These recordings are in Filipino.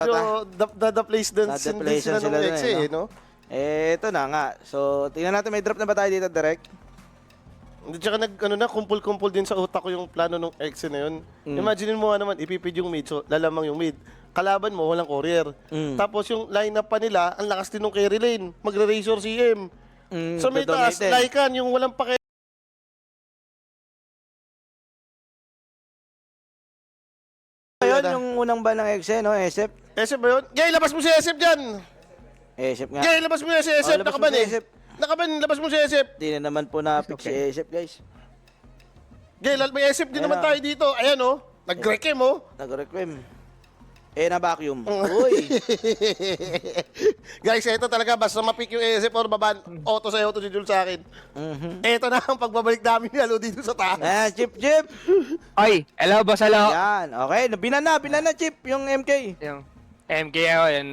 Pero the place din sila ng dun, exe eh, no? Ito na nga. So, tingnan natin, may drop na ba tayo dito direct? Hindi, tsaka kumpul-kumpul din sa utak ko yung plano ng exe na yun. Imagine mo naman, ipipid yung mid, so lalamang yung mid. Kalaban mo, walang courier. Tapos yung lineup pa nila, ang lakas din ng carry lane. Magre-razor CM. So may taas, Lycan, yung walang pake. Ayun, yung unang ban ng exe, no? SF. SF ba yun? Gay, labas mo si SF dyan! SF nga. Gay, labas mo si SF, labas nakaban mo si eh. SF. Nakaban, labas mo si SF. Di na naman po na-pick si SF, guys. Gay, may SF din Ayan naman na. tayo dito. Ayan oh, nag-rekem oh. Nag-requiem. Na-vacuum. Uy! Guys, ito talaga, basta ma-pick yung ASF or baban, auto sa'yo, auto si Jules sa akin. Ito na ang pagbabalik namin ni Alo dito sa taas. Chip, Chip! Oy, hello, boss, hello. Yan, okay. Binan na, Chip, yung MK. Yung MK ako, yan.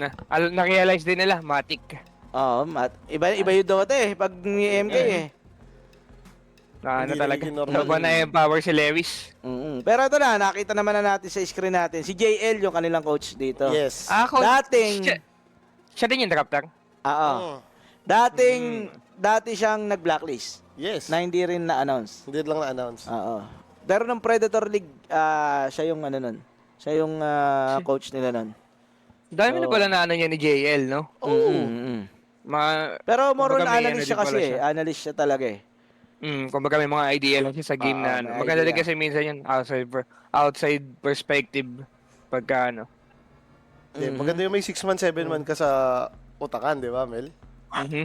Na-realize din nila, matik. Oo, iba yung dati pag MK eh. Ano Hindi talaga, nagiging normal laban na yung power si Lewis. Pero ito na, nakita naman na natin sa screen natin, si JL yung kanilang coach dito. Yes. Ako, Dating- siya din yung drafter. Oo. Dati siyang nag-blacklist Yes. na hindi rin na-announce. Hindi lang na-announce. Oo. Pero nung Predator League, siya yung ano nun. Siya yung coach nila nun. Dami na pala na ano niya ni JL, no? Pero more on kumbaga may analyst ano siya din kasi pala siya. Analyst siya talaga eh. Kumbaga may mga idea lang siya sa game na ano. may Maganda din idea. kasi minsan yun, outside perspective. Pagka ano. Maganda yung may 6 man, 7 man ka sa utakan, di ba, Mel?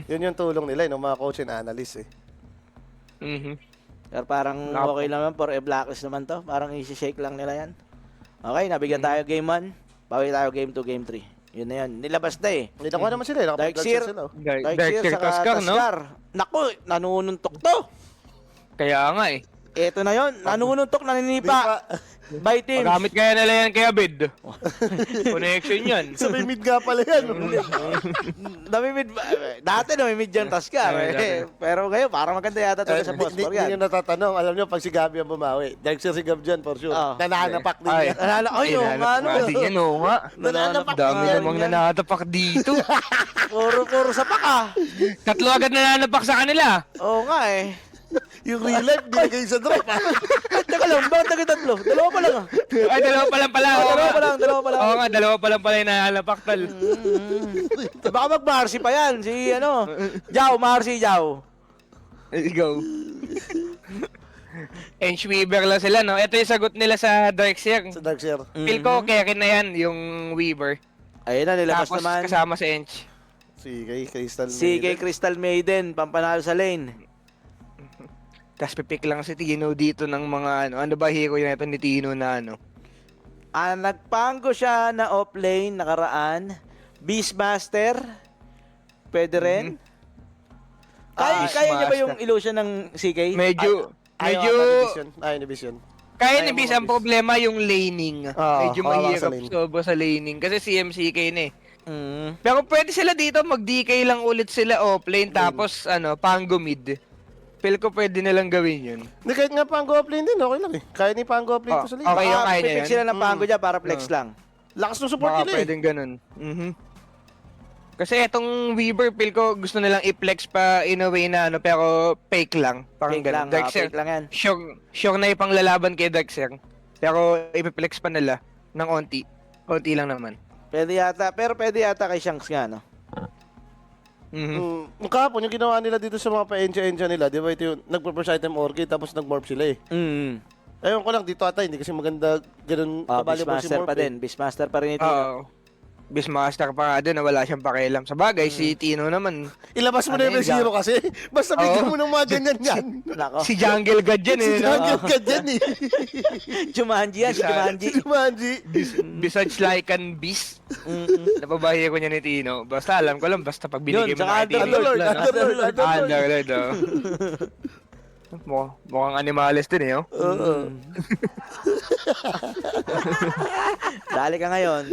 Yun yung tulong nila, ng mga coach and analyst eh. Pero parang okay lang naman for a blacklist naman to. Parang isi-shake lang nila yan. Okay, nabigyan tayo game 1. Bawi tayo game 2, game 3. Yun na yun. Nilabas na eh. Hindi nakuha naman sila eh. Darkseer. Sila. Darkseer saka Tuskar, no? Tuskar. Naku, nanununtok to. Kaya nga eh. Ito na yun. Nanununtok, naninipa. By teams. Magamit kaya nila yan kay Abid. Connection yan. Sa may mid nga pala yan. Dati namimid yung Tuskar. Pero ngayon, parang maganda yata talaga sa Hindi Phosphor yan. nyo natatanong. Alam nyo, pag si Gabi ang bumawi, Darkseer si Gab dyan for sure. Oh. Nananapak din Ay. yan. Ay, yung ano. Din yan, oo nga. Nananapak Dami din yan. namang nanatapak dito. Puro sa paka. Tatlo agad nananapak sa kanila. Oo nga eh. Yung real life, binigay sa drop. Teka lang, bakit naging tatlo? Dalawa pa lang ah. Ay, dalawa pa lang pala. Oo Dalawa nga. pa lang, dalawa pa lang. Oo nga, dalawa pa lang pala yung nananapak, tal. Baka mag-Marcy pa yan. Si ano, Jao, Marcy, Jao. Let's go. Weaver lang sila, no? Ito yung sagot nila sa Darkseer. Sa Darkseer. Feel ko, kaya na yan, yung Weaver. Ayun na, nilabas Tapos naman. kasama si Ench. Si kay Crystal Si Maiden. kay Crystal Maiden, pampanalo sa lane. Tapos pipick lang si Tino dito ng mga ano. Ano ba hero yun ito ni Tino na ano? Nagpanggo siya na off-lane nakaraan. Beastmaster. Pwede rin. Kaya niya ba yung illusion ng CK? Medyo Ayaw ni Vision. kaya ni Bis ang problema yung laning. Medyo kawawa sa mahirap lane. sobra sa laning. Kasi si MCK na eh. Pero pwede sila dito mag-DK lang ulit sila offlane tapos ano, Pango mid. Feel ko pwede nilang gawin yun. Hindi, kahit nga Pango offlane din, okay lang eh. Kaya ni Pango offlane to sa liga. okay yung kaya niya Pipick yun. sila ng panggo dyan para flex lang. Lakas ng support Baka nila eh. pwedeng ganun. Kasi itong Weaver, feel ko gusto nilang i-flex pa in a way na ano, pero fake lang. Parang Fake lang, ganun. Darkseer, fake lang yan. sure na ipang lalaban kay Darkseer. Pero i-flex pa nila ng onti. Onti lang naman. Pwede yata, pero pwede yata kay Shanks nga, no? Yung kahapon, yung ginawa nila dito sa mga pa-enja-enja nila, di ba ito yung nagpo-first item orchid tapos nag-morph sila eh. Ayun ko lang, dito ata, hindi kasi maganda ganun kabalibang si Beastmaster morph pa din. Beastmaster pa rin ito. Oo. Beastmaster pa nga din na wala siyang pakialam. Sa bagay, si Tino naman. Ilabas mo na yung zero kasi. Basta bigyan mo ng mga ganyan yan. Nako. Si Jungle God yan Si eh. Jungle ka dyan eh. Jumanji yan, si Jumanji. Si Jumanji. Besides like and beast. Napabahiya ko niya ni Tino. Basta alam ko lang, basta pag binigay Yun, mo tsaka na kay Tino. Underlord, no? Underlord. Underlord, oh. Mukhang animalis din eh, oh. Dali ka ngayon.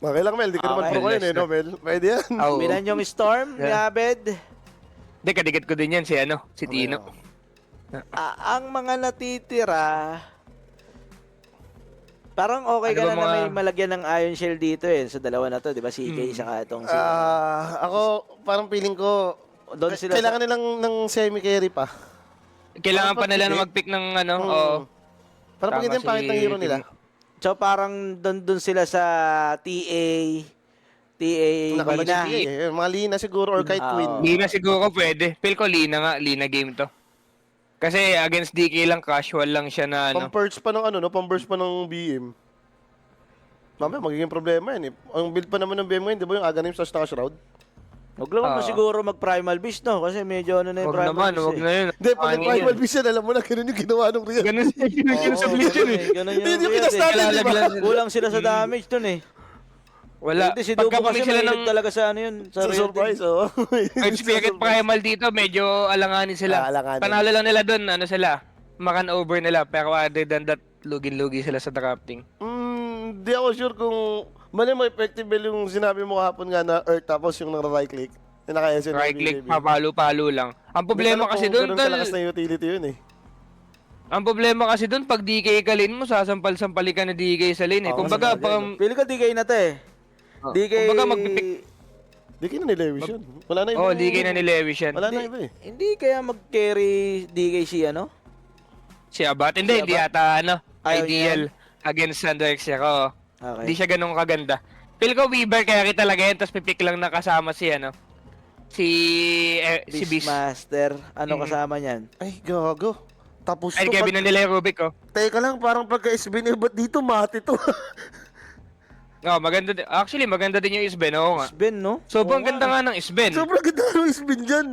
Okay lang, Mel. Di ka naman Okay. pro yun eh, no, Mel? Pwede yan. Oo. Binan yung Storm, Yeah. Yabed. Hindi, kadigat ko din yan si ano, si Tino. Ang mga natitira, Parang okay Ano ka ba na na mga- may malagyan ng Iron Shell dito sa dalawa na to, di ba? Si EK saka itong si... Ako, parang feeling ko, Doon sila kailangan nilang ng semi-carry pa. Kailangan pa Parang nila na pag- mag-pick ng ano, oo. Parang pag Tama hindi yung pangit ng hero nila. So parang doon sila sa TA Nakalag Lina. si TA eh. Mga Lina siguro or kahit Ah, Queen. oo. Lina siguro pwede. Feel ko Lina nga, Lina game to. Kasi against DK lang, casual lang siya na ano. Pang-purge pa ng ano, no? Pang-burst pa ng BM. Mamaya, magiging problema yan eh. Ang build pa naman ng BM ngayon, di ba yung Aghanim sa Shroud? Huwag naman Ah. siguro mag-Primal Beast, no? Kasi medyo ano na yung Huwag Primal naman, Beast huwag na yun. Hindi, pag Ano nag-Primal yun? Beast yan, alam mo na, ganun yung ginawa ng Real. Ganun yung sa Bleach yun eh. Ganun Hindi, yung Riyadh, kinas natin, di ba? Kalalaglag sila. Kulang sila sa damage dun eh. Wala. Hindi, si Pagka Dubo kasi pumik sila mahilig ng talaga sa ano yun. Sa Sa Riyadh surprise, din. oo. Earth Spirit Primal dito, medyo alanganin sila. Alanganin. Panalo lang nila dun, ano sila, makan over nila. Pero other than that, lugin-lugi sila sa drafting. Di ako sure kung mali mo effective yung sinabi mo kahapon nga na Earth tapos yung nang-right click. Yung naka-SN. Right click, papalo-palo lang. Ang problema kasi dun, Ganun kalakas na utility yun eh. ang problema kasi dun, pag DK ka lane mo, sasampal-sampali ka na DK sa lane eh. Oo, Kumbaga, sabagay, parang, Pili ko DK na to eh. DK... kumbaga magpipick. Di kayo na nilewish yun. Wala na iba. Oh, DK na ni Levis yan. Wala na iba eh. Hindi kaya mag-carry DK si ano? Si Abat, hindi, hindi yata, ano, Ayaw ideal against Sandrexia ko. Okay. Hindi siya ganun kaganda. Feel ko Weaver kaya kita talaga yan, tapos pipick lang na kasama si, ano, si Beast. Beastmaster. Ano Mm. kasama niyan? Ay, gago. Tapos Ay, to, kaya pag... binanila yung Rubik, oh. Teka lang, parang pagka-SB niya, ba't dito mati to? Oh, maganda din. Actually, maganda din yung Isben, oo nga. Ben, no? Sobrang ganda nga ng Isben. Sobrang ganda ng SB dyan.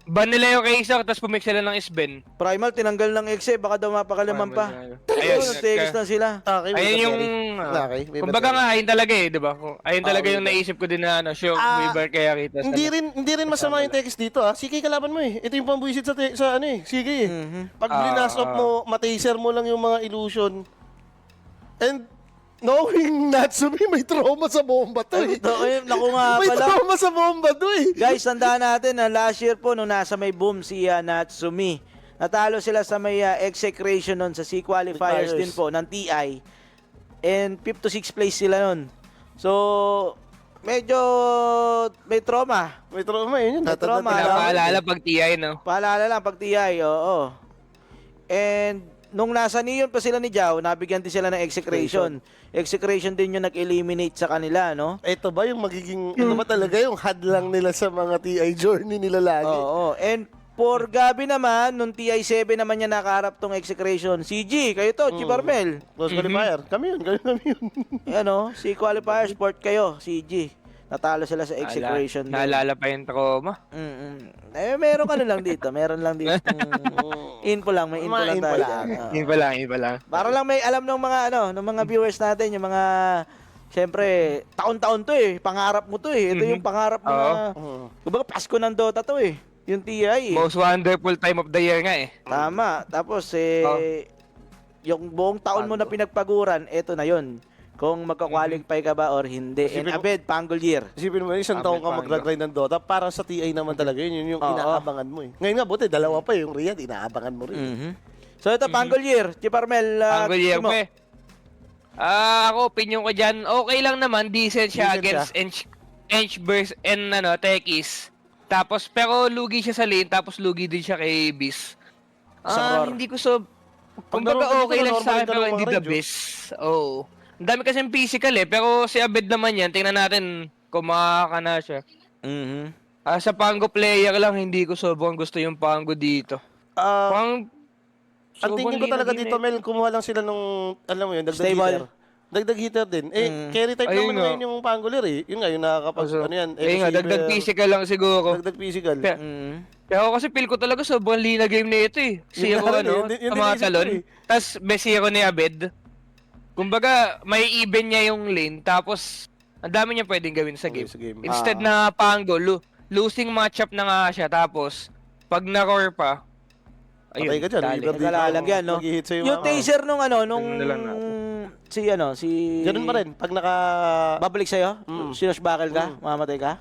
Ban nila yung Kaisak, tapos pumix sila ng Isben. Primal, tinanggal ng exe. Baka daw mapakalaman pa. Ayun, Ayun, nag-text na sila. Okay, ayun yung... Okay, may kumbaga battery. nga, ayun talaga eh, di ba? Ayun talaga yung Weaver. naisip ko din na, ano, sure, Ah, Weaver kaya kita. Hindi rin masama yung text dito ah. Sige kalaban mo eh. Ito yung pambuisit sa ano eh. Sige eh. Pag blinas off mo, mataser mo lang yung mga illusion. And knowing Natsumi, may trauma sa bomba to eh. Naku nga May pala. trauma sa bomba to eh. Guys, tandaan natin na last year po, nung nasa may boom si Natsumi, natalo sila sa may execration nun sa C qualifiers Qualifiers. din po ng TI. And 5th to 6th place sila nun. So, medyo may trauma. May trauma yun. May trauma. Pinapaalala pag TI, no? Paalala lang pag TI, oo. And nung nasa Neon pa sila ni Jao, nabigyan din sila ng execration. Execration din yung nag-eliminate sa kanila, no? Ito ba yung magiging, ito ba talaga yung hadlang nila sa mga TI journey nila lagi? Oo. And for Gabi naman, nung TI7 naman niya nakaharap tong execration. CG, kayo to, Chibarmel. Close qualifier. Kami yun. Ano, si qualifier sport kayo, CG. Natalo sila sa execration. din. Naalala pa yung trauma. Eh, meron ka na lang dito. Meron lang dito. Info lang, may info Mga lang info tayo. lang. Oo. Yun pa lang. Para lang may alam ng mga ng mga viewers natin, yung mga siyempre, taon-taon to eh. Pangarap mo to eh. Ito yung pangarap mo na. Kumbaga Pasko ng Dota to eh. Yung TI eh. Most wonderful time of the year nga eh. Tama. Tapos yung buong taon mo na pinagpaguran, eto na yun. Kung magka-qualify ka ba or hindi. And Isipin mo- Abed, Panggol Year. Isipin mo, isang taong ka Panggo. mag-grind ng Dota para sa TI naman talaga yun. Yun yung Oo. inaabangan mo eh. Ngayon nga, buti, dalawa pa yung Riyadh, inaabangan mo rin. So ito, Panggol Year. Chiparmel. Ang year mo. mo eh. Ako, opinion ko dyan, okay lang naman, decent siya Decent against Enchburst and Techies. Tapos, pero lugi siya sa lane, tapos lugi din siya kay Beast. Sa Roar. Hindi ko so... Pag Kumbaga naroon ka okay dito, lang sa normal akin, yung pero hindi the dalawang range, best. Oo. Ang dami kasing physical eh, pero si Abed naman yan, tingnan natin kung makaka na siya. Sa Pango player lang, hindi ko sobrang gusto yung Pango dito. Ang Sobrang tingin ko lina talaga din dito, eh. Mel, kumuha lang sila nung, alam mo yun, dagdag Stable. hitter. Dagdag hitter din. Carry type Ayun naman nga. ngayon yung Pangulir eh. Yun nga, yung nakakapag, So, ano yan, ayun nga, Evo dagdag Saber, physical lang siguro. Dagdag physical. Kaya ako kasi feel ko talaga sobrang lina game na ito eh. Yun Zero nga rin, ano, yun din sa mga naisip ko talon. eh. Tapos may zero ni Abed. Kumbaga, may even niya yung lane. Tapos, ang dami niya pwedeng gawin sa game. Sa game. Instead na Pango, losing matchup na nga siya. Tapos, pag na-roar pa, Patay ka dyan, dali. Weaver dito. Naglalagyan, no? Mag-hit sa'yo Yung mamaya. taser nung ano, nung Tingnan lang si... Ganun pa rin. Pag naka... Babalik sa'yo? Sinushbuckle ka? Mamamatay ka?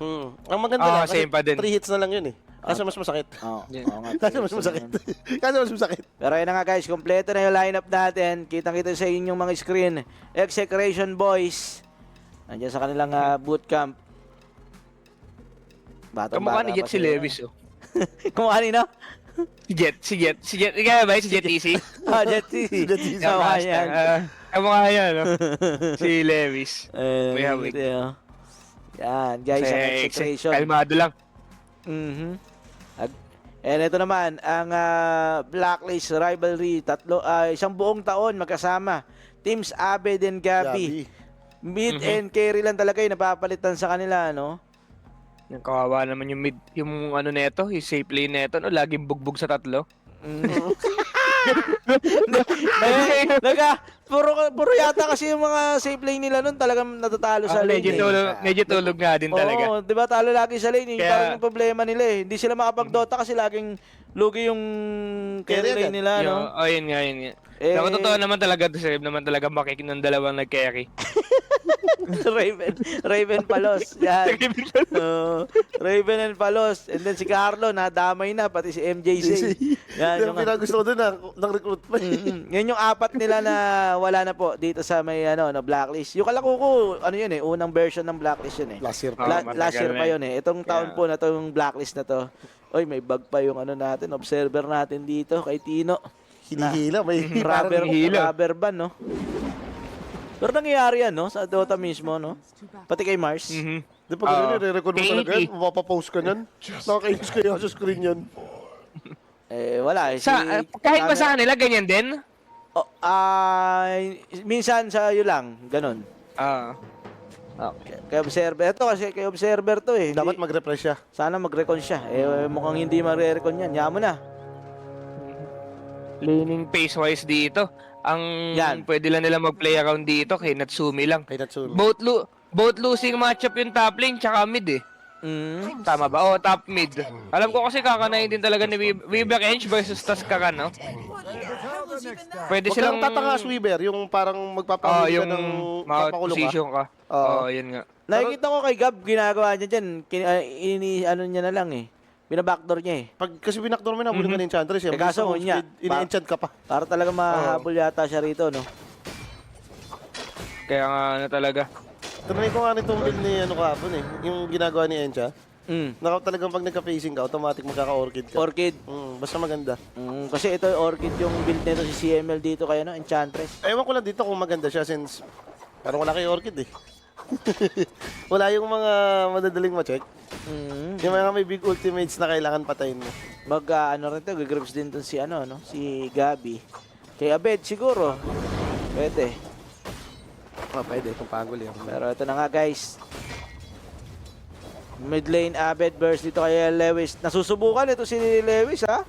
Ang maganda Oo, lang, kasi same pa din. 3 hits na lang yun eh. Kaso mas masakit. Oo. Oo nga. Kaso mas masakit. Kaso mas masakit. Pero yun na nga guys, kompleto na yung lineup natin. Kitang-kita sa inyong mga screen. Execration Boys. Nandiyan sa kanilang bootcamp. Kamukha ni Jet si Lewis, oh. Kumukha ni no? Si Jet. Ikaw ba si Jet Easy? Jet Easy. Kamukha yan. Kamukha yan, no? Si Lewis. May hawig. Yan, guys, ang execration. Kalmado lang. And ito naman, ang Blacklist Rivalry, isang buong taon magkasama. Teams Abed and Gabi. Mid and carry lang talaga yung napapalitan sa kanila, no? Yung kawawa naman yung mid, yung ano neto, yung safe lane neto, no? Laging bugbog sa tatlo. Puro yata kasi yung mga safe lane nila nun talagang natatalo sa lane. Medyo tulog nga din talaga. Oo, di ba talo lagi sa lane, yung Kaya- parang yung problema nila eh. Hindi sila makapag-Dota kasi laging lugi yung carry lane nila, no? Yun nga, yun nga. Eh- Ako totoo naman talaga, deserve naman talaga makik ng dalawang nag-carry. Raven Palos. Yan. Raven and Palos. And then si Carlo, nadamay na, pati si MJC. Yan, Yung pinagusto ko doon ng recruit pa eh. Yan yung apat nila na wala na po dito sa may Blacklist. Yung Kalakuko, ano yun eh, unang version ng Blacklist yun eh. Last year pa. pa. Last year matagal pa na yun eh. Itong taon po na to, yung Blacklist na to. Oy, may bug pa yung natin, observer natin dito kay Tino. Hinihila. May Rubber band, no? Pero nangyayari yan, no? Sa Dota mismo, no? Pati kay Mars. Di pa ganun yun, re-record mo talaga yan. Mapapost ka nun. Nakakainis kaya sa screen yan. Wala eh. Kahit ba sa kanila, ganyan din? Minsan sa iyo lang, ganun. Kay Observer. Ito kasi kay Observer to eh. Dapat mag-refresh siya. Sana mag-recon siya. Mukhang hindi mag-recon yan. Yaman na. Laning pace-wise dito. Ang Yan. pwede lang nila mag-play around dito kay Natsumi lang. Kay Natsumi. Both losing matchup yung top lane tsaka mid eh. Tama ba? Oh, top mid. Alam ko kasi kakanayin din talaga ni Weaver Ench versus Taskaran, no? Pwede Huwag silang kang tatangas, Weaver. Yung parang magpapahuli ka yung ng mount papakulong ka. position ka. Yun nga. Nakikita ko kay Gab, ginagawa niya dyan. Ano niya na lang eh. Binabackdoor niya eh. Pag kasi binakdoor mo na, bulong ka ng Enchantress. Eh, kaso niya, ini-enchant ka pa. Para talaga mahabol yata siya rito, no? Kaya nga ano talaga. Tunay ko nga nitong build ni kahapon eh. Yung ginagawa ni Encha. Talagang pag nagka-facing ka, automatic magkaka-orchid ka. Orchid. Basta maganda. Kasi ito Orchid yung build nito si CML dito kaya no, Enchantress. Ewan ko lang dito kung maganda siya since parang wala kay Orchid eh. Wala yung mga madadaling ma-check. Yung mga may big ultimates na kailangan patayin mo. Rin to, gagrips din to si si Gabi. Kay Abed siguro. Pwede. Pwede kung pagol yan. Pero ito na nga guys. Mid lane Abed versus dito kay Lewis. Nasusubukan ito si Lewis ha.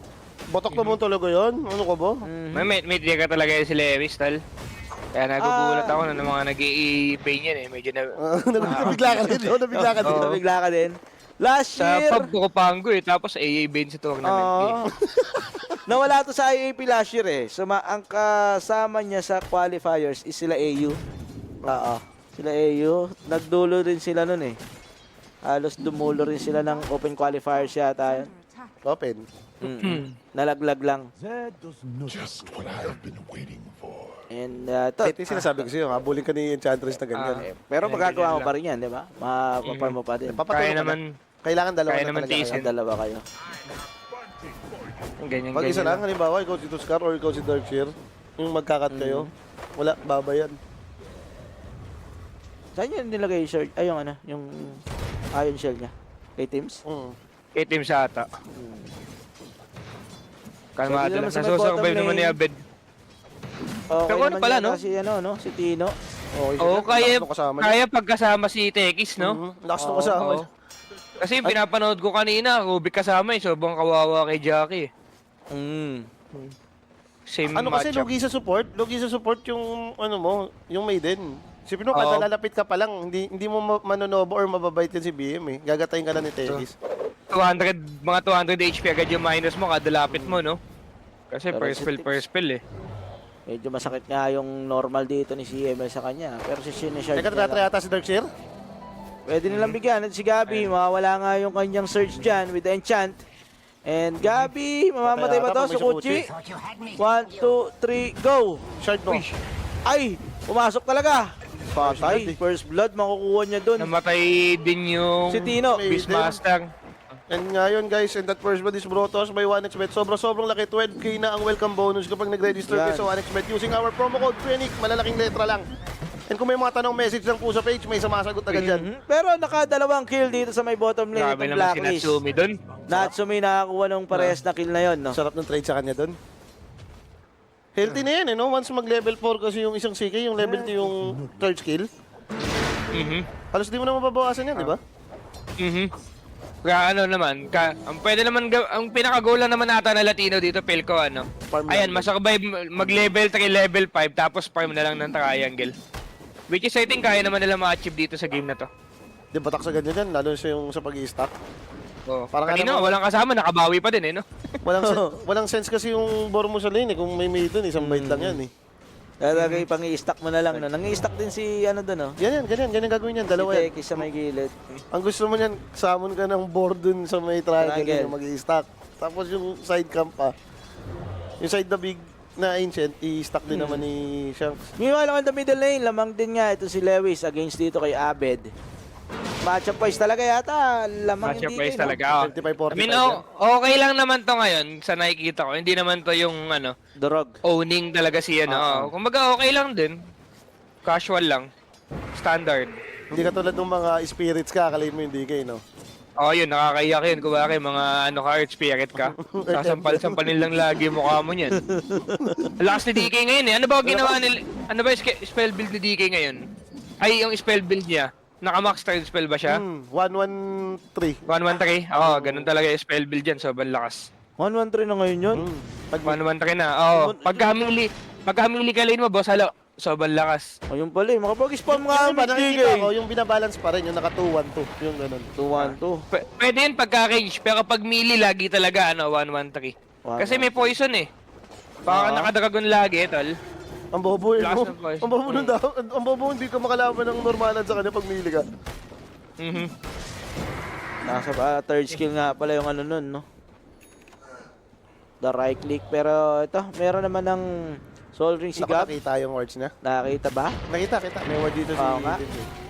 Botok naman talaga yun. Ano ka ba? May ka talaga yun si Lewis, tal. Kaya nagugulat ako na ng mga nag-i-pain yan eh. Medyo na... Nabigla ka din. Nabigla ka din. Nabigla ka din. Last Sa year, pub ko pango eh. Tapos AA Bane sa tournament. nawala to sa IAP last year eh. So, ang kasama niya sa qualifiers is sila AU. Sila AU. Nagdulo rin sila nun eh. Halos dumulo rin sila ng open qualifiers yata yun. Open. Nalaglag lang. Just what I've been waiting for. And Ito yung sinasabi ko sa'yo. Habulin ka ni Enchantress na ganyan. pero magagawa mo pa rin yan, di ba? Mapaparm mo pa din. Papatayin Kaya ka na. naman, Kailangan dalawa kaya na naman talaga kayo. tiisin. Dalawa kayo. ganyan, Pag isa ganyan. lang, halimbawa, ikaw si Tuskar or ikaw si Darkshire, yung magkakat kayo, wala, baba yan. Saan yun nilagay yung shirt? Ay, yung iron shell niya. Kay Teams? Kay team sa ata. Kalmado Sabi naman lang. sa may Nasusurvive bottom naman ni lane. Abed. Okay Pero ano naman pala, yata no? Si, si Tino. Okay, Oo, lakas nung kasama niya. kaya pagkasama si Tekis, no? Lakas nung kasama Oo. niya. Kasi pinapanood ko kanina, Rubik kasama eh. Sobrang kawawa kay Jackie. Same Ano kasi matchup. lugi sa support yung yung Maiden. Sipin mo, Oo. kada lalapit ka pa lang, hindi mo manonobo or mababait yan si BM eh. Gagatayin ka lang ni Telis. Mga 200 HP agad yung minus mo kada lapit mo, no? Kasi Pero first si spell eh. Medyo masakit nga yung normal dito ni CML sa kanya. Pero si Sinishard Teka, try yata si Darkseer. pwede nilang bigyan. At si Gabi, mawawala nga yung kanyang surge dyan with the enchant. And Gabi, mamamatay ba to? Patay ata, Sukuchi. 1, 2, 3, go! Shard mo. Ay! Pumasok talaga! Patay. First blood, makukuha niya dun. Namatay din yung Si Tino. Beastmaster. And ngayon guys, and that first blood is brought to us by 1xbet. Sobrang laki, 12k na ang welcome bonus kapag nag-register kayo Yan. sa 1xbet using our promo code TRENIC, malalaking letra lang. And kung may mga tanong, message lang po sa page, may sumasagot agad dyan. Pero nakadalawang kill dito sa may bottom lane Grabe itong naman si Blacklist. Natsumi dun. Natsumi nakakuha ng parehas na kill na yun, no? Sarap ng trade sa kanya doon. Healthy na yan eh, no? Once mag-level 4 kasi yung isang CK, yung level 2 yung third skill. Halos di mo na mababawasan yan, di ba? Kaya ano naman, ang pwede naman, ang pinaka-goal lang naman ata na Latino dito, Pilco, ano? Farm Ayan, lang. masakabay mag-level 3, level 5, tapos farm na lang ng triangle. Which is, I think, kaya naman nila ma-achieve dito sa game na to. Di batak sa ganyan yan, lalo sa yung sa pag-i-stack. Oh. Parang Kanina, ano, walang kasama, nakabawi pa din eh, no? Walang sense kasi yung bore mo sa lane eh. Kung may maiden, isang bite lang yan eh. Talaga pang i-stack mo na lang, no? Nang-i-stack din si ano doon, no? Ganyan gagawin yan, dalawa Si yan. Teki sa may gilid. Ang gusto mo yan, summon ka ng board dun sa may triangle Triangle. yung mag-i-stack. Tapos yung side camp pa. Yung side the big na ancient, i-stack din naman ni Shanks. Meanwhile, on the middle lane, lamang din nga ito si Lewis against dito kay Abed. Matchup wise talaga yata, lamang Matchup hindi wise no? talaga. Oh. 25-45 I mean, yan. okay lang naman to ngayon sa nakikita ko. Hindi naman to yung ano, Durog. owning talaga si ano. Oh. Kumbaga okay lang din. Casual lang. Standard. Hindi ka tulad ng mga spirits ka, akalain mo yung DK, no? Oh, yun, nakakaiyak yun. Kumbaga mga ano ka, earth spirit ka. Sasampal-sampalin lang lagi yung mukha mo niyan. Lakas ni DK ngayon eh. Ano ba ginawa nila? Ano ba yung spell build ni DK ngayon? Ay, yung spell build niya. Naka-max turn spell ba siya? 1-1-3. 1-1-3? Oo, ganun talaga yung spell build yan. Sobrang lakas. 1-1-3 na ngayon yun. Pag 1-1-3 na. Oo. Pagka-mili ka lane mo, boss, halo. Sobrang lakas. Ayun pala eh, makapag-spam nga yung ang iba, nakikita bigay. ko, yung binabalance pa rin, yung naka 2-1-2. Yung ganun. 2-1-2. Pwede yun pagka-range, pero pag melee lagi talaga, ano, 1-1-3. Kasi may poison eh. Baka naka-dragon lagi, tol. Ang bobo eh, Lakas no? ng voice. Ang bobo nun daw. Ang bobo, hindi ka makalaban ng normalan sa kanya pag mili ka. Nasa third skill nga pala yung ano nun, no? The right click. Pero ito, meron naman ng Soul Ring si Gab. Nakita yung words niya. Nakakita ba? Nakita. May word dito si Oo nga.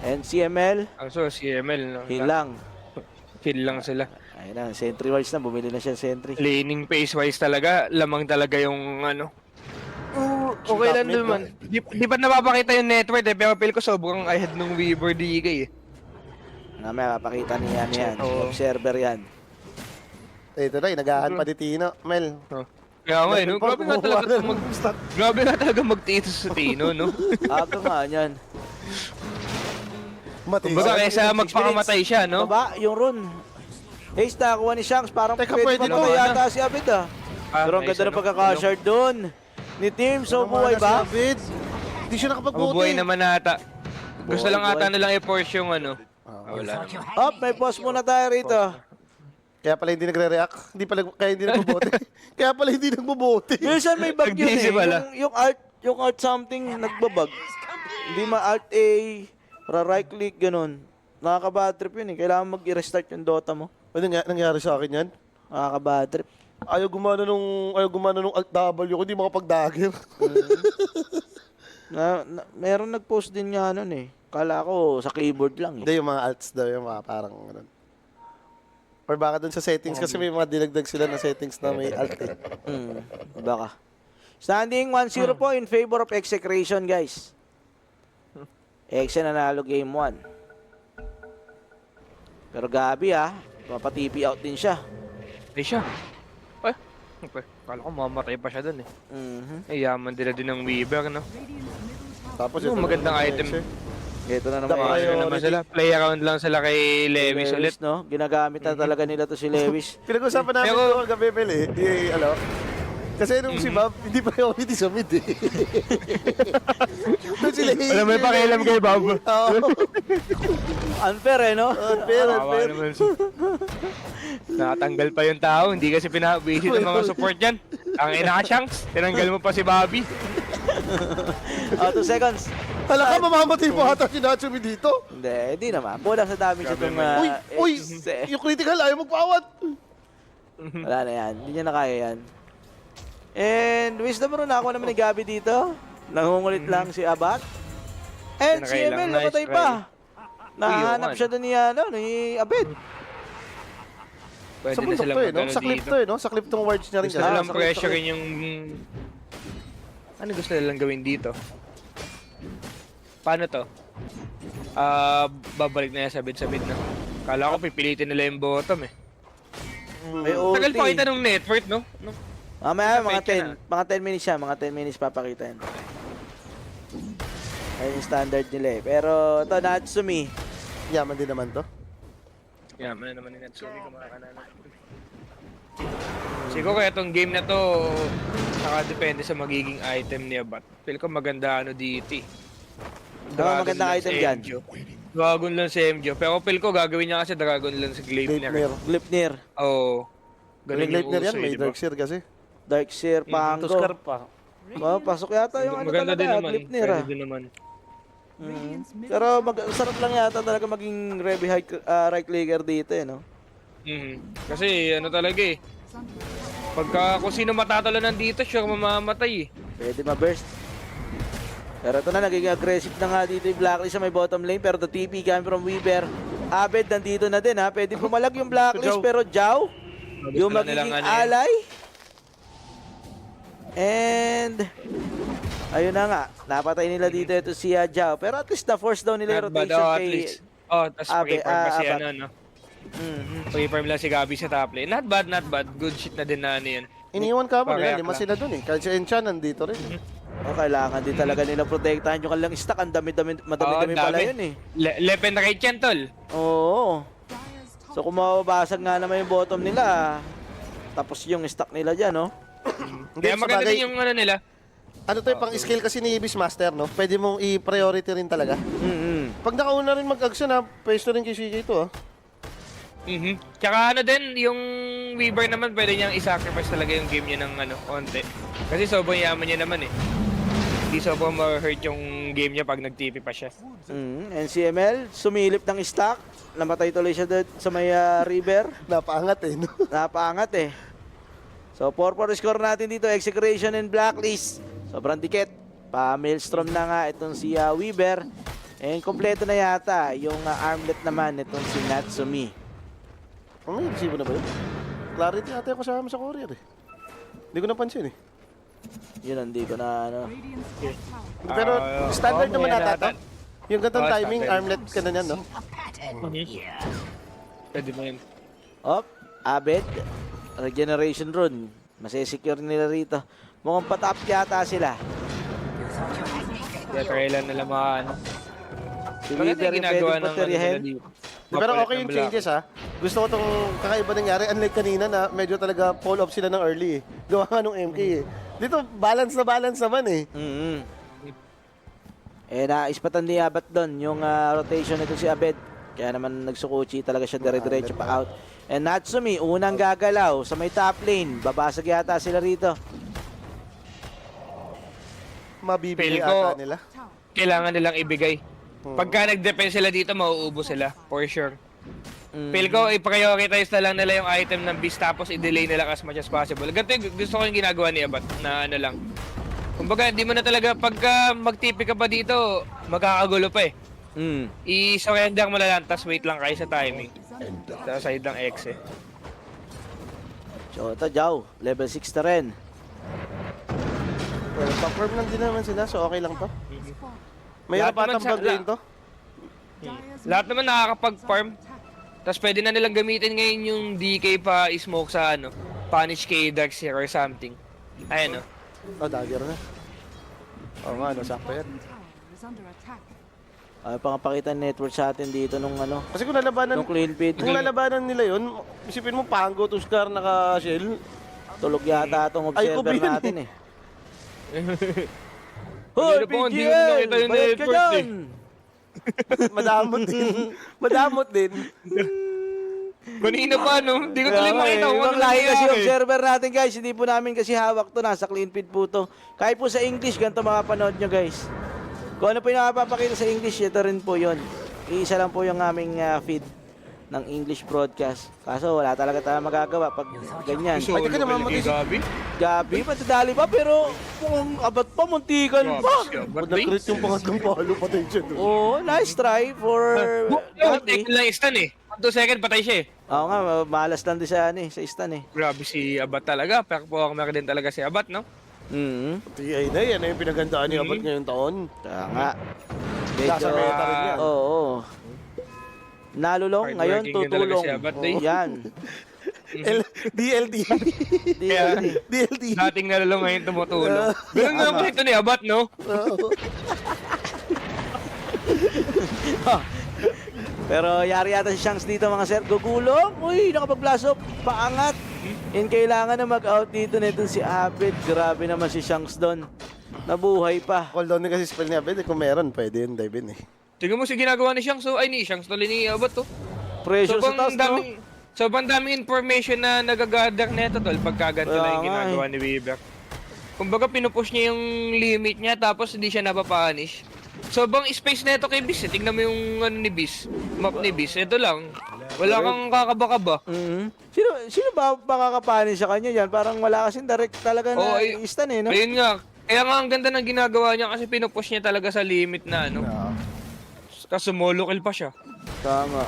And CML, Ang so, CML, no? hilang. Heal lang sila. Ayun na, sentry wise na, bumili na siya sentry. Laning pace-wise talaga, lamang talaga yung ano. Okay lang Top mid, naman. Di ba napapakita yung network eh, pero feel ko sobrang ahead ng Weaver DK eh. Mamaya papakita niya yan. Oo. Observer yan. Ito na, inagahan pa ni Tino. Mel. Oh. Kaya nga eh, no? Grabe nga talaga grabe nga talaga magtiito sa Tino, no? Aga nga yan. Mati. Kumbaga kaysa magpakamatay siya, no? Baba, yung run. Haze nakakuha ni Shanks, parang Teka, pwede pwede pamatay to. yata si Abid ah. Pero ang nice, ganda ng ano? pagkakashard doon. Ni Team, so buhay ba? Hindi siya nakapag-vote Mabubuhay eh. naman ata. Gusto lang Buhay, ata buhay. nilang i-force yung ano. Wala. Up, may pause muna tayo rito. Kaya pala hindi nagre-react. Kaya hindi nagbobote. Kaya pala hindi nagbobote. Minsan may bug yun Nag-busy eh. pala. Yung art something nagbabag. Hindi ma-alt A, right click, ganun. Nakaka-bad trip yun eh. Kailangan mag-restart yung Dota mo. Ano nangyari sa akin yan? Nakaka-bad trip. Ayaw gumana nung Alt W ko, hindi makapag-dagger. Meron nag-post din nga nun eh. Kala ko sa keyboard lang eh. Hindi, yung mga alts daw, yung mga parang ganun. Or baka dun sa settings, kasi may mga dinagdag sila na settings na may alt eh. Baka. Standing 1-0 po in favor of Execration, guys. Exe nanalo game 1. Pero Gabi mapa-TP out din siya. Ay siya. Ay, okay. Kala ko mamatay pa siya dun eh. Ay, yaman din ng Weaver, no? Tapos Yung magandang item. Ito na The naman. priority. Ano naman sila? Play around lang sila kay Lewis ulit. no? Ginagamit na talaga nila to si Lewis. Pinag-usapan namin Pero- ito kagabi, Mel eh. Di, ano? Kasi nung si Bob, hindi priority sa mid eh. Doon sila Wala may pakialam kay Bob. Oo. Unfair no? Unfair. Kawawa naman siya. Nakatanggal pa yung tao, hindi kasi pinabisit ng mga support dyan. Ang ina ka, Shanks, tinanggal mo pa si Bobby. Oh, 2 seconds. Hala ka, mamamatay po ata si Natsumi dito. Hindi naman. Kulang sa damage Grabe itong... naman. Uy, yung critical, ayaw magpawat. Wala na yan. Hindi niya na kaya yan. And wisdom rune ako naman ni Gabi dito. Nangungulit lang si Abat. And si Kinakailang. Emil Nice namatay try. pa. Nahanap Uy, siya doon ni Abed. Pwede Sa na bundok silang to eh, no? mag-ano Sa clip dito. to eh, no? Sa clip tong wards niya rin Gusto kasi. nilang Sa clip to pressure eh. yung... Ano gusto nilang gawin dito? Paano to? Babalik na yan sabid-sabid na. Kala ko pipilitin nila yung bottom eh. May Tagal ulti. pa kita nung net worth, no? Mamaya, mga Napay ka 10. Mga 10 minutes siya. Mga 10 minutes papakita yan. Ayun yung standard nila eh. Pero ito, Natsumi. Yaman din naman to. Yeah, man naman ni Natsumi kumakanana. Siguro kaya itong game na to, nakadepende sa magiging item niya, but feel ko maganda ano dito eh. Magandang Lance item dyan. Emgyo. Dragon Lance Emgyo. Pero feel ko gagawin niya kasi Dragon Lance Gleipnir. Gleipnir. Glipnir. Oo. Galing Ganun yung Gleipnir yan, uso eh, may di ba? Darkseer kasi. Darkseer, Pango. Tuskar pa. Oh, pasok yata yung ano Maganda din talaga, naman. Glipnir Pwede ah. din naman. Pero sarap lang yata talaga maging Revi right clicker dito eh, no? Kasi ano talaga eh. Pagka kung sino matatalo nandito, sure mamamatay eh. Pwede ma-burst. Pero ito na, naging aggressive na nga dito yung Blacklist sa may bottom lane. Pero the TP coming from Weaver. Abed nandito na din ha. Pwede pumalag yung Blacklist. Pero Jao, yung Gusto na magiging nilang ano eh. ally. And ayun na nga, napatay nila dito ito si Jao. Pero at least na-force daw nila yung Not bad, rotation at kay... least. Oh, tapos Abe, pre-farm kasi Abat. ano, no? Mhm. Pre-farm lang si Gabi sa top lane. Not bad, not bad. Good shit na din na ano yun. Iniwan ka mo nila, Pareha 5 lang. sila dun eh. Kahit si Enchan nandito rin. Oh, kailangan din talaga nila protektahan yung kanilang stock. Ang madami-dami pala dami. yun eh. Left and right yan, tol. Oo. So kung mababasag nga naman yung bottom nila, tapos yung stock nila dyan, no? Kaya sa maganda bagay, din yung ano nila. Ano to, pang skill kasi ni Ibis Master, no? Pwede mong i-priority rin talaga. Pag nakauna rin mag-action ha, pwesto rin kay CJ to ha. Tsaka ano din, yung Weaver naman pwede niyang i-sacrifice talaga yung game niya ng ano, konti. Kasi sobrang yaman niya naman eh. Hindi sobrang ma-hurt yung game niya pag nag-TP pa siya. NCML, sumilip ng stock. Namatay tuloy siya doon sa may river. Napaangat eh, no? Napaangat eh. So, 4-4 score natin dito. Execration and Blacklist. Sobrang dikit. Pa-maelstrom na nga itong si Weaver. And kompleto na yata yung armlet naman itong si Natsumi. Ano yung resibo na ba yun? Clarity ate ako sa courier eh. Hindi ko napansin eh. Yun, hindi ko na ano. Pero standard naman may nata nata- to. Yung gantong timing, standard. armlet ka na yan, no? Pwede mo yun. Op, Abed. Regeneration rune. Masesecure nila rito. Mukhang patap yata sila. Kaya trailan nila mga ano. Si Maganda Weaver yung yung ginagawa pwedeng ng ano nila pateryahin. dito. Pero Makulit okay ng yung black. changes ha. Gusto ko tong kakaiba nangyari. Unlike kanina na medyo talaga pull off sila ng early eh. Gawa nga nung MK eh. Dito balance na balance naman eh. Eh, naispatan ni Abat doon yung rotation nito si Abed. Kaya naman nagsukuchi talaga siya dire-diretso pa out. And Natsumi, unang gagalaw sa may top lane. Babasag yata sila rito. Mabibigay Feel ko- ata nila. Kailangan nilang ibigay. Pagka nag-defense sila dito, mauubos sila. For sure. Feel ko, i-prioritize na lang nila yung item ng beast tapos i-delay nila as much as possible. Ganito yung gusto ko yung ginagawa ni Abat na ano lang. Kumbaga, hindi mo na talaga, pagka mag-TP ka pa dito, magkakagulo pa eh. I-surrender mo na lang, tapos wait lang kayo sa timing. Sa side ng X eh. So, ito, Jao. Level 6 na rin. Well, confirm lang din naman sila, so okay lang to. Mayroon Lahat pa naman atang sa- bag lane to. Lahat naman nakakapag-farm. Tapos pwede na nilang gamitin ngayon yung DK pa i-smoke sa ano, punish kay Darkseer or something. Ayan o. Oh, dagger na. Oo nga, no, sakto yan. Ay, pangapakita ng network sa atin dito nung ano, Kasi kung lalabanan, nung clean feed. kung lalabanan nila yun, isipin mo, Pango, Tuskar, naka-shell. Tulog yata itong Ay, observer kubi yun natin eh. Hoy, Hoy, po, hindi mo PGL! nakita yung Bayad ka network eh. dyan! Madamot din. Madamot din. Kanina pa, no? Hindi ko tuloy makita kung ano Ibang lahi kasi nangyayari. observer natin guys. Hindi po namin kasi hawak to. Nasa clean feed po to. Kahit po sa English, ganito makapanood nyo guys. Kung ano po yung nakapapakita sa English, ito rin po yun. Iisa lang po yung aming feed ng English broadcast. Kaso wala talaga tayong magagawa pag ganyan. Solo Pwede ka naman kay Gabi. Gabi, matadali pa pero kung abot pa, muntikan pa. Pag nag-crit yung pangatlong palo, patay siya doon. Oh, nice try for Gabi. Take lang stun eh. 2 second, patay siya eh. Oo nga, malas lang din sa, sa stan eh. Grabe si Abat talaga. Performer din talaga si Abat, no? TI na yan, yung pinagandaan ni Abad ngayong taon. Kaya nga. Nasa meta rin yan. Oo. Nalulong, ngayon Hardworking din talaga tutulong. si Abad, eh. Yan. DLT. DLT. DLT. Dating nalalo ngayon tumutulong. Ganun nga po ito ni Abat, no? Pero yari yata si Shanks dito mga sir. Gugulong. Uy, nakapag-blast off. Paangat. And kailangan na mag-out dito nito si Abed. Grabe naman si Shanks doon. Nabuhay pa. Cooldown din kasi spell niya, Abed. Kung meron, pwede yun, dive in eh. Tingnan mo si ginagawa ni Shanks, so ay ni Shanks tuloy ni Abat, to. Pressure sa taas, no? Sobrang daming information na nagagather nito, tol, pagka ganito Kaya lang yung nga, ginagawa ni Weaver. Kumbaga, pinupush niya yung limit niya, tapos hindi siya napapanish. Sobrang space na ito kay Bis, eh. Tingnan mo yung ano ni Bis, map ni Bis. Ito lang. Wala kang kakaba-kaba. Sino ba makakapanin sa kanya yan? Parang wala kasing direct talaga na istan eh, no? Ayun nga. Kaya nga ang ganda ng ginagawa niya kasi pinupush niya talaga sa limit na ano. Kaso solo kill pa siya. Tama.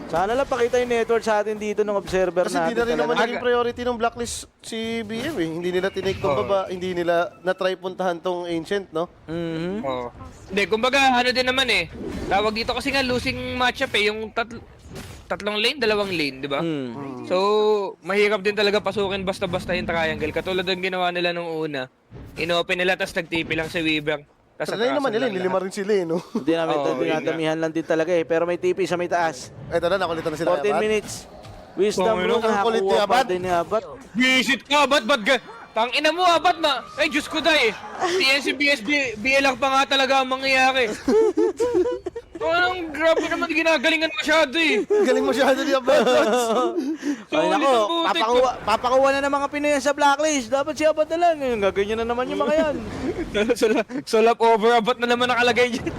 Sana lang pakita yung network sa atin dito ng observer Kasi natin. di na rin naman talaga. naging priority ng blacklist si BM eh. Hindi nila tinake tong baba, hindi nila na-try puntahan tong ancient, no? Mhm. Oo. Hindi, kumbaga ano din naman eh. Tawag dito kasi nga losing matchup eh. Yung tatlong lane, dalawang lane, di ba? So, mahirap din talaga pasukin basta-basta yung triangle. Katulad ng ginawa nila nung una. In-open nila, tapos nag-TP lang si Weaver. Tas Try naman nila, nilima rin sila eh, no? Hindi namin Oo, yun dinadamihan lang din talaga eh. Pero may TP sa may taas. Eto na, nakulitan na sila. 14 minutes. Wisdom Oo, Rune, ang kulit ni nakakuha pa Abad. din ni Abad. Visit ka, ba't Tangina mo, ba't ma? Ay, Diyos ko dahil. TNCBS, BLR pa nga talaga ang mangyayari. Anong grabe naman ginagalingan masyado eh. Galing masyado ni Abad. Ay Solid nako, ang butik. papakuha na ng mga Pinoy yan sa blacklist. Dapat si Abad na lang. Gaganyan na naman yung mga yan. Solap over abat na naman nakalagay dyan.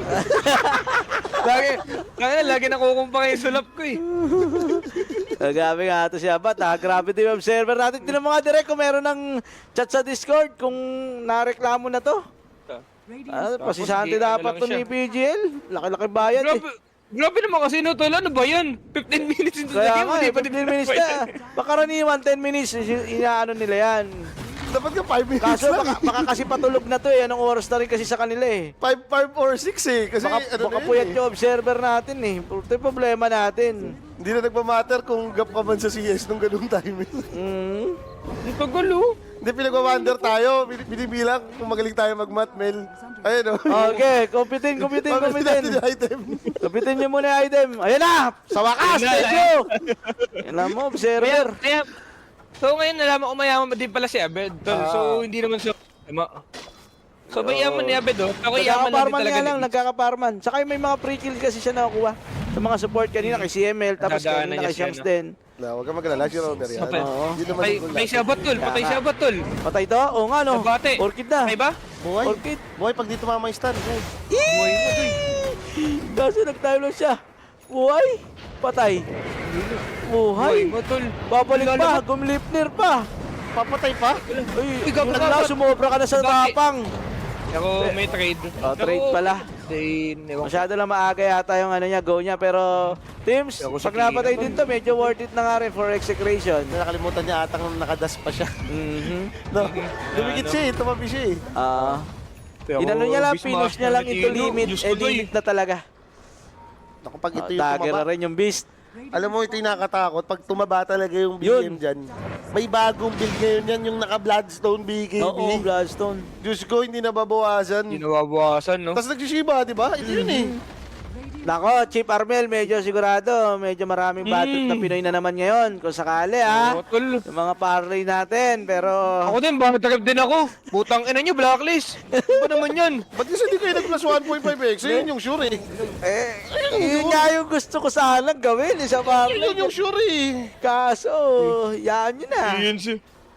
lagi nakukumpa kayo sulap ko eh. Grabe nga ito si Abad. Grabe din yung observer natin. Tinan mo nga direct kung meron ng chat sa Discord kung nareklamo na to. Pasisante ano dapat lang to siya. ni PGL. Laki-laki bayad eh. Grabe naman kasi no, tol, ano ba yan? 15 minutes into the Kaya game, nga, di 15 pa minutes na. Pakaraniwan, 10 minutes, inaano nila yan. Dapat ka 5 minutes Kaso lang. baka kasi patulog na to eh. Anong oras na rin kasi sa kanila eh. 5 or 6 eh. Kasi Baka puyat yung observer natin eh. Ito yung problema natin. Hindi na nagmamatter kung gap ka man sa CS nung ganung timing. Ang tagal oh. Hindi, pinagwa-wonder tayo. Binibilang kung magaling tayo mag-mat, Mel. Ayun o. Okay, kumpitin. natin yung item. Kumpitin nyo muna yung item. Ayan na! Sa wakas! Ayan na, Thank you! Alam mo, observer. So ngayon nalaman ko mayaman din pala si Abed, tol. So hindi naman siya So mayaman ni Abed oh. Ako yaman lang din Nagkakaparman talaga. nga lang, nagkakaparman. Saka may mga pre-kill kasi siya nakukuha. Sa mga support kanina kay CML, tapos Dadaanan kanina niya kay siya, Shanks no? din. Huwag ka magalala, si Robert yan. Patay. Oo. Hindi naman Patay si Abad tol, patay si Abad tol. Patay to? Oo nga no. Nabate. Orchid na. Patay ba? Buhay. Orchid. Buhay, pag dito mama yung stand. Buhay mo tol. Kasi nag-time lang siya. Buhay. Patay. Buhay. Buhay mo tol. Babalik pa. Gumlipnir pa. Papatay pa? Uy, gago ka nagla, ba? sumobra ka na sa Bakit? tapang. Ako may trade. Oh, trade pala. Masyado lang maaga yata yung ano niya, go niya. Pero, teams, Ako sa pag napatay kina, din to, medyo worth it na nga rin for execration. Nakalimutan niya atang nakadas pa siya. Mhm. No, lumikit siya eh, tumabi siya eh. Inano niya lang, pinush niya lang into limit. Limit na talaga. Naku, pag ito yung Dagger na tumaba. rin yung beast. Alam mo, ito yung nakatakot. Pag tumaba talaga yung Yun. BM dyan, may bagong build ngayon yan, yung naka-Bloodstone BKB. Oo, Bloodstone. Diyos ko, hindi nababawasan. Hindi nababawasan no. Tapos nagsishiba, di ba? Ito yun eh. Nako, Chip Armel, medyo sigurado, medyo maraming batot na Pinoy na naman ngayon. Kung sakali, ha? Oo, tol. Yung mga parlay natin, pero... Ako din, bakit trip din ako? Putang ina nyo, blacklist. Ano ba naman yan? Ba't kasi di kayo nag-plus 1.5x? Yun yung sure eh. Yun nga yung gusto ko sanang gawin, sa parlay. Yun yung sure eh. Kaso, yan yun na.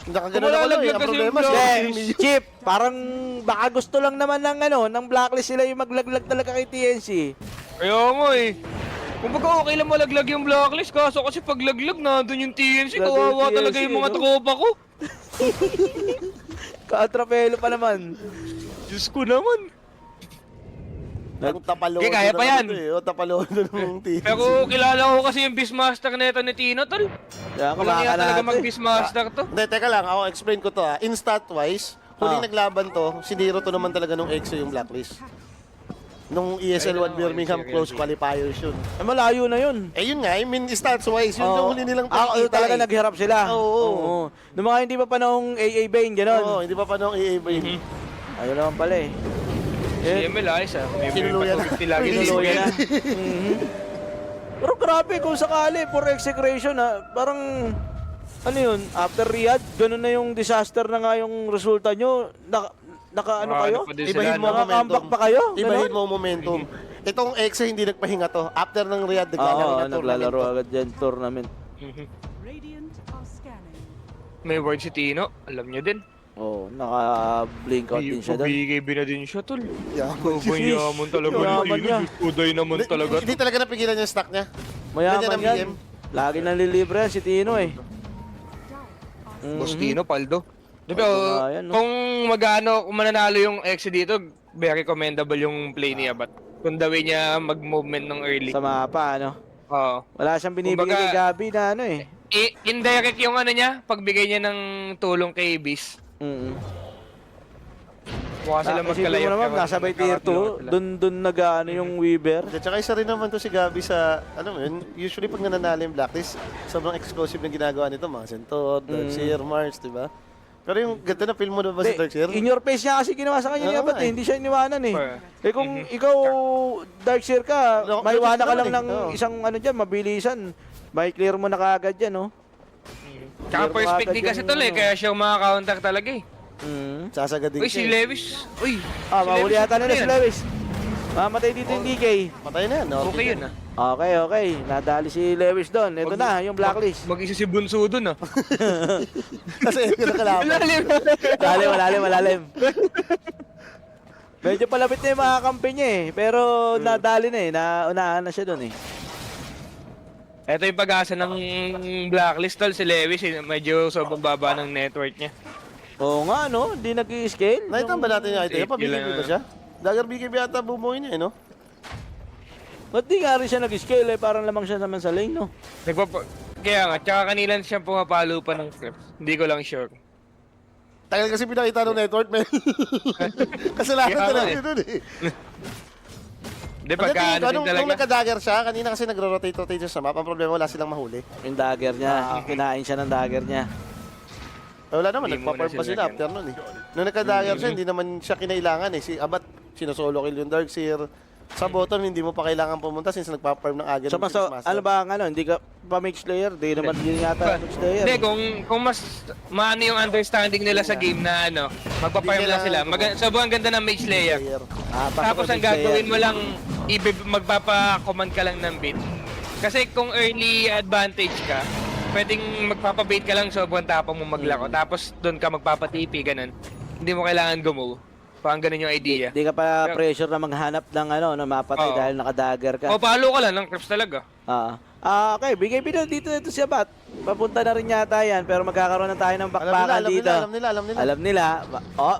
Nakaganon ako lang eh. Ang Kasi problema yung si Chip, parang baka gusto lang naman ng ng blacklist sila yung maglaglag talaga kay TNC. Kaya mo eh. Kung baga okay lang malaglag yung blacklist, kaso kasi pag laglag na doon yung TNC, Nandun kawawa yung talaga TNC, yung mga no? tropa ko. Katrapelo pa naman. Diyos ko naman. Ang tapalo. Okay, kaya pa yan. Tapalo na ng TNC. Pero kilala ko kasi yung Beastmaster na ito ni Tino, tol. Kaya Walang iya talaga mag-Beastmaster to. Hindi, teka lang. Ako explain ko to ah. In stat-wise, huling Ah. naglaban to, siniro to naman talaga nung EXO yung blacklist. Nung ESL 1 Birmingham close qualifiers yun. Eh, malayo na yun. Eh yun nga, I mean stats-wise, yun yung huli nilang talaga eh. naghirap sila. Oo. Nung mga hindi pa panahong AA Bane, gano'n. Oo, hindi pa pa nung EA ba yun? Ayun naman pala eh. CML ayos ah. May Kinuluyan na. 250 lagi Kinuluyan na. na. Pero grabe kung sakali for execration parang ano yun, after Riyadh, ganun na yung disaster na nga yung resulta nyo. Naka ano kayo? Ibahin mo ang Naka-comeback momentum. pa kayo? Ibahin Ganun? mo ang momentum. Itong EXA hindi nagpahinga to. After ng Riyadh, naglalaro Oo, na naglalaro tournament agad dyan tournament. Radiant are scanning. May word si Tino, alam niya din. Oo, naka-blink out din siya doon. BKB na din siya, tol. Yaman. Yaman talaga Yaman ni niya. Tino. Uday naman talaga. Hindi talaga napigilan yung stock niya. Mayaman Ganyan ang yan. BM. Lagi nalilibre yan si Tino eh. Boss Tino, Paldo. Diba, Paldo nga yan, no? kung kung mananalo yung ex dito, very commendable yung play niya. But kung the way niya mag-movement ng early. Sa mapa, ano. Oo. Wala siyang binibigay Kumbaga, kay Gabi na ano eh. Indirect yung ano niya, pagbigay niya ng tulong kay Beast. Mukha sila Isipin magkalayap. mo naman, nasa by tier 2, dun nag-ano yung Weaver. At saka isa rin naman to si Gabi sa, ano mo yun, usually pag nananalo yung Blacklist, sobrang exclusive na ginagawa nito, mga Centaur, Darkseer, Mars, di ba? Pero yung ganda na film mo na ba si Darkseer? In your face niya kasi ginawa sa kanya Oo niya, nga ba't eh. hindi siya iniwanan eh. Or- Eh kung ikaw Darkseer ka, No, may iwanan ka naman lang eh. ng Oo. isang ano dyan, mabilisan. May clear mo na kaagad yan, no? Tsaka perspective kasi tol eh, kaya siya umaka-counter talaga eh. Sasagadin Uy, si siya. Lewis. Uy, Mahuli Lewis, yata ano nila si yan? Lewis. Mamatay dito yung DK. Patay na yan, no? Okay yun ah. Okay. Nadali si Lewis doon. Ito na, yung blacklist. Mag-isa si Bunso dun ah. Kasi yun ang kalaban. Malalim. Medyo palapit na yung mga kampi niya eh. Pero nadali na eh. Naunahan na siya doon eh. Ito yung pag-asa ng blacklist tol, si Lewis eh, medyo sobrang baba ng network niya. Oo nga, no? Hindi nag-i-scale. Nakita ba natin yung item? Safety Pa-BKB lang. ba siya? Dagger BKB ata bumuhay niya, eh, no? Ba't di nga rin siya nag-scale eh? Parang lamang siya naman sa lane, no? Kaya nga, tsaka kanila siya pumapalo pa ng scripts. Hindi ko lang sure. Tagal kasi pinakita ng network, man. Kasalanan Kaya talaga nga eh. yun, eh. Hindi, pagka ano din Nung talaga. nagka-dagger siya, kanina kasi nagro-rotate siya sa map. Ang problema, wala silang mahuli. Yung dagger niya. Kinain siya ng dagger niya. Eh, wala naman, Hindi muna nagpa-farm pa sila sila ganun. after nun eh. Nung nagka-dagger siya, hindi naman siya kinailangan eh. Si Abat, sinosolo kill yung Darkseer. Sa bottom, hindi mo pa kailangan pumunta since nagpa-farm ng agad So, mas, ano ba ang ano? Hindi ka pa mage player? Di naman yun yata mage player. Hindi, kung mas maano yung understanding nila sa game na ano, magpa-farm Hindi lang sila. kailangan Sobrang ganda ng mage layer. Pasok Tapos na ang mage player. gagawin mo lang, magpapa-command ka lang ng bait. Kasi kung early advantage ka, pwedeng magpapa-bait ka lang sobrang tapang mo maglaro. Tapos doon ka magpapa-TP, ganun. Hindi mo kailangan gumaw. Parang ganun yung idea. Di ka pa pressure na maghanap ng ano, na mapatay Oo. dahil nakadagger ka. O, palo ka lang ng creeps talaga. Okay, bigay na dito si Abat. Papunta na rin yata yan, pero magkakaroon na tayo ng bakbakan dito. Alam nila. Alam nila.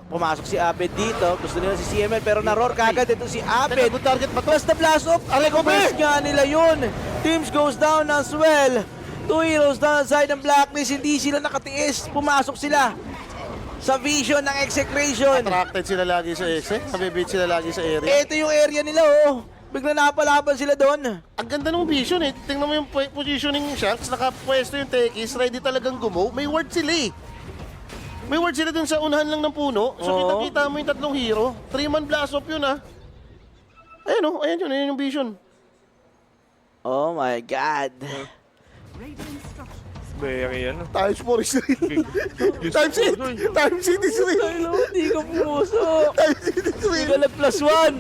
Pumasok si Abed dito. Gusto nila si CML, pero na-roar kagad ito si Abed. Good target ba to? Plus the blast off. First nga nila yun. Teams goes down as well. 2 heroes down side ng blacklist. Hindi sila nakatiis. Pumasok sila sa vision ng execration. Attracted sila lagi sa exe. Nabibit sila lagi sa area. Ito yung area nila, oh. Bigla napalaban sila doon. Ang ganda ng vision eh. Tingnan mo yung positioning ng Shanks. Nakapwesto yung Tekis. Ready talagang gumaw. May ward sila eh. May ward sila dun sa unahan lang ng puno. So Oo. kita-kita mo yung tatlong hero. 3-man blast off yun ah. Ayun o, ayun yung vision. Oh my God. Radiant structures. Very ano. Times 4 is real. Times 8. Times 8 is real. Hello, di ka puso. Times 8 is Di real. ka nag+1.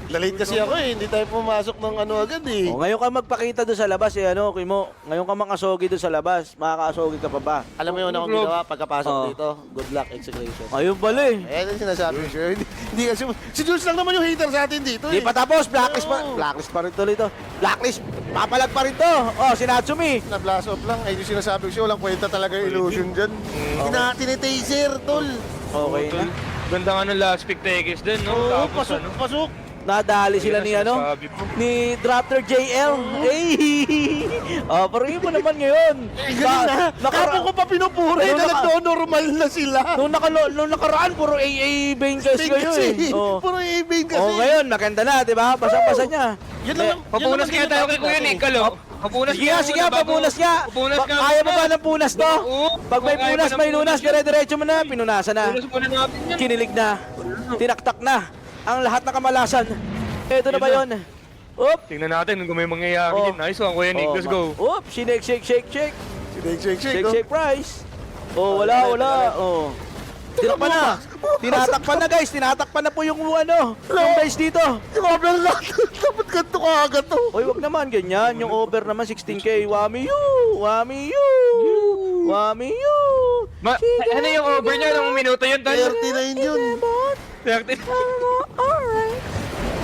Lalate kasi ako eh. Hindi tayo pumasok ng ano agad eh. Oh, ngayon ka magpakita doon sa labas eh, ano, Kimo. Ngayon ka makasogi doon sa labas. Makakasogi ka pa ba? Alam mo yun akong Bro. ginawa pagkapasok Oh. dito. Good luck, execution. Ayun pala eh. Eh, ano sinasabi ko? Hindi kasi, si Jules lang naman yung hater sa atin dito Di eh. pa tapos, blacklist pa. Oo. Blacklist pa rin tuloy to. Blacklist, papalag pa rin to. Oh, si Natsumi. Na blast off lang. Ay, yung sinasabi ko siya, walang kwenta talaga yung illusion dyan. Tinataser, tol. Okay na. Ganda nga ng last pick Tekis din, no? Oo, Tapos pasok, ano? pasok. Nadali sila ni ano, Sinasabi ko. ni Drafter JL. Hey! Oh, pero mo naman ngayon. Eh, galing na. Kapo ko pa pinupuri Nung na naka- nagdo-normal na sila. Nung nakaraan, puro AA Bengals Big kayo kasi. eh. Oh. Puro ibig kasi. Oh, ngayon, maganda na, di ba? Basang-basa niya. Yun lang, Papunas kaya tayo kay Kuya Nick, kalo. Papunas Sige nga, sige nga, papunas nga. Papunas nga. Kaya mo ba ng punas to? Oo. Pag may Kaya punas, mo ng may lunas, punas. dire-diretso mo na, pinunasan na. Punas muna natin yan. Kinilig na. Tinaktak na. Ang lahat ng kamalasan. Ito na ba yun? Oop. Tingnan natin kung may mangyayari Oh. din. Nice one, Kuya Nick. Let's go. Oop, shake. Shake, Shake, price. Oh, wala. Oh. Tinakpan na. Tinatakpan na, guys. Tinatakpan na po yung ano, yung base dito. Yung overload. Dapat ganito ka agad to. Oy, wag naman ganyan. Yung over naman 16K. Wami you. Ano yung over niya? Anong minuto yun, Tol? 39 yun. 30.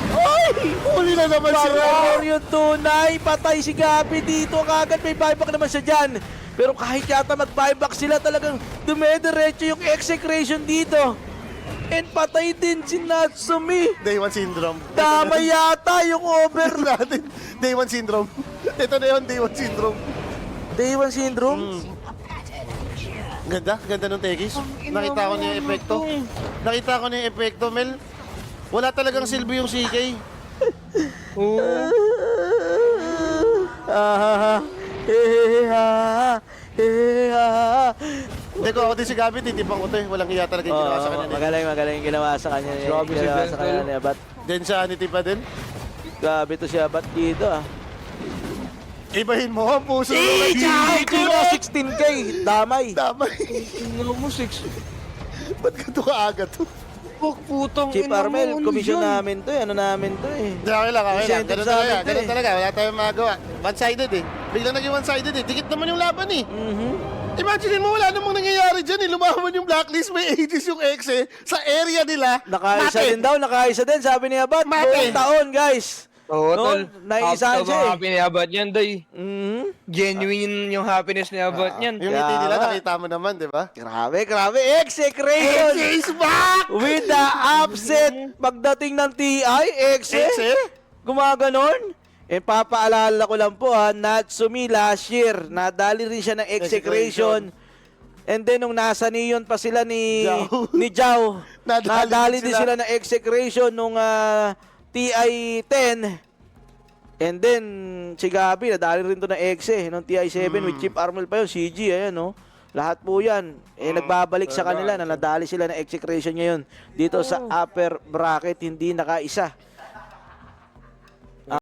Oy! Huli na naman si Paror yung tunay. Patay si Gabi dito. Kagad may buyback naman siya dyan. Pero kahit yata mag-buyback sila, talagang dumediretso yung execration dito. And patay din si Natsumi. Day 1 syndrome. Tama yata yung over. natin. Day 1 syndrome. Ito na yun, Day 1 syndrome. Day 1 syndrome. Ganda nung Tekis. Nakita ko na yung epekto. Nakita ko na yung epekto, Mel. Wala talagang silbi yung CK. Hindi ko ako din si Gabi, titipang ko to eh. Walang hiya talaga yung ginawa sa kanya. Magaling yung ginawa sa kanya. Grabe si Ginawa sa Denzel. kanya ni Abat. Then sanity pa din. Grabe to si Abat dito ah. Ibahin mo ang puso. Eh, Ay, Kino 16K. Damay. Damay. Ano mo, 6? Ba't ganito ka agad to? Putang Chip Armel, commission namin to eh. Ano namin to eh. Hindi, okay lang. Incentive Ganun sa talaga. amin to Ganun eh. talaga. Wala tayong magawa. One-sided eh. Biglang naging one-sided eh. Dikit naman yung laban eh. Imagine mo, wala namang nangyayari dyan eh. Lumaban yung blacklist, may ages yung ex eh. Sa area nila. Nakaisa mate. din daw, nakaisa din. Sabi ni Abat, Mate. buong taon guys. Oo, No, Tol. naisahan siya eh. Happy ni Abad yan, Day. Genuine yung happiness ni Abad yan. Yung ngiti nila, Tama. nakita mo naman, di ba? Grabe. Execration. Ex is back! With the upset. Pagdating ng TI, Ex eh? Gumaganon. Papaalala ko lang po ha, Natsumi last year, nadali rin siya ng execration. And then nung nasa Neon pa sila ni Jao. ni Jao, Nadali nadali din din sila. sila ng execration nung TI-10. And then si Gabi, nadali rin to ng exe nung TI-7 with Chip Armel pa yun, CG, ayan no. Lahat po yan. Nagbabalik sa kanila na nadali sila ng execration ngayon dito sa upper bracket, hindi nakaisa.